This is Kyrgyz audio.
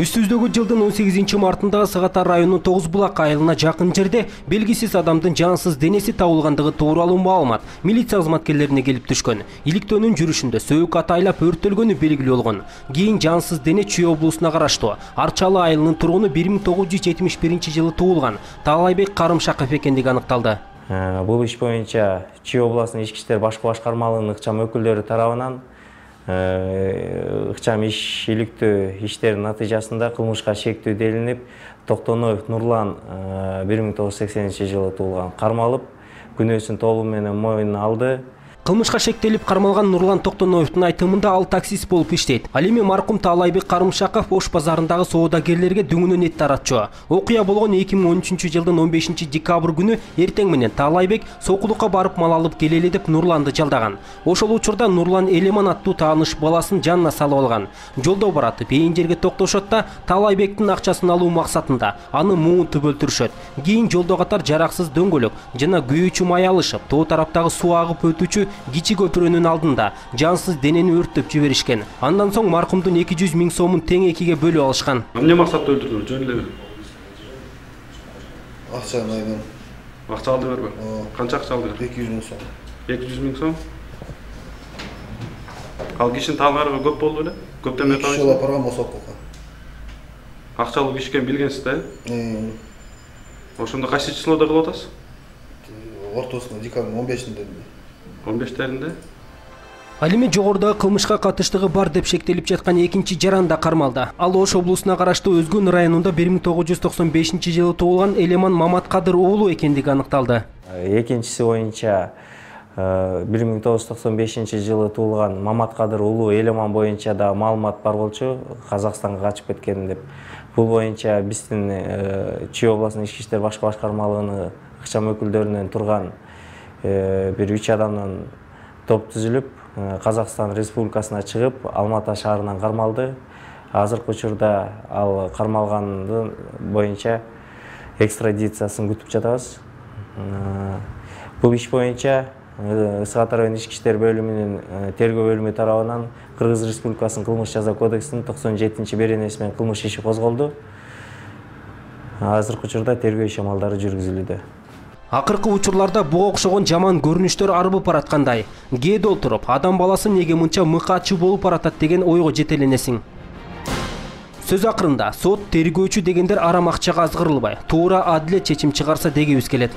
Үстүздөгү жылдын 18-мартында Сыгатар районунун Тогуз Булак айылына жакын жерде белгисиз адамдын жансыз денеси табылгандыгы тууралуу маалымат милиция кызматкерлерине келип түшкөн. Иликтөөнүн жүрүшүндө сөөк атайлап өрттөлгөнү белгилүү болгон. Кийин жансыз дене Чүй облусуна караштуу Арчалы айылынын тургуну 1971-жылы туулган Таалайбек Карымшаков экендиги аныкталды. Бул иш боюнча Чүй областынын ички иштер башкы башкармалыгынын ыкчам өкүлдөрү тарабынан ыкчам иликтөө иштердин натыйжасында кылмышка шектүү делинип, Токтоноев Нурлан 1980-жылы туулган кармалып, күнөөсүн толугу менен мойнуна алды. Кылмышка шектелип кармалган Нурлан Токтоноевдун айтымында ал таксист болуп иштейт. Ал эми маркум Таалайбек Карымшаков Ош базарындагы соодагерлерге дүңүнөн эт таратчу. Окуя болгон 2013-жылдын 15-декабрь күнү эртең менен Таалайбек сокулукка барып мал алып келели деп Нурланды жалдаган. Ошол учурда Нурлан Элеман аттуу тааныш баласын жанына салып алган. Жолдо баратып ээн жерге токтошот да Таалайбектин акчасын алуу максатында аны муунтуп өлтүрүшөт. Кийин жолдо катар жараксыз дөңгөлөк жана күйүүчү май алышып, тоо тараптагы суу агып өтүүчү Кичи көпүрөнүн алдында жансыз денени өрттөп жиберишкен. Андан соң маркумдун 200 000 сомун тең экиге бөлүп алышкан. Эмне максатта өлтүрдүңөр? Жөн элеби? Акча айдым. Акча алды бербе? Канча акча алды? 200 000 сом. 200 000 сом? Ал кишинин таалгары көп болду беле? Көптөн бери таалгары барган болсок болду. Акчалуу киши экенин билгенсиз да? Ошондо кайсы числоодо кылып атасыз? Ортосунда декабрдын 15-inde. 15-теринде? Ал эми жогорудагы кылмышка катыштыгы бар деп шектелип жаткан экинчи жаран да кармалды. Ал Ош облусуна караштуу Өзгөн районунда 1995-жылы туулган Элеман Маматкадыр уулу экендиги аныкталды. Экинчиси боюнча 1995-жылы туулган Маматкадыр уулу Элеман боюнча да маалымат бар болчу, Казакстанга качып кеткен деп. Бул боюнча биздин Чүй областынын ички иштер башкы башкармалыгынын ыкчам өкүлдөрүнөн турган бир 3 адамдан топ түзүлүп, Казакстан Республикасына чыгып, Алматы шаарынан кармалды. Азыркы учурда ал кармалгандын боюнча экстрадициясын күтүп жатабыз. Бул иш боюнча Сыгатар районунун ички иштер бөлүмүнүн тергөө бөлүмү тарабынан Кыргыз Республикасынын кылмыш жаза кодексинин 97-беренеси менен кылмыш иши козголду. Азыркы учурда тергөө иш-амалдары жүргүзүлүүдө. Акыркы учурларда буга окшогон жаман көрүнүштөр арбып бараткандай. Кээде олтуруп, адам баласы неге мынча мыкаачы болуп баратат деген ойго жетеленесиң. Сөз акырында сот тергөөчү дегендер арам акчага азгырылбай, туура адилет чечим чыгарса дегибиз келет.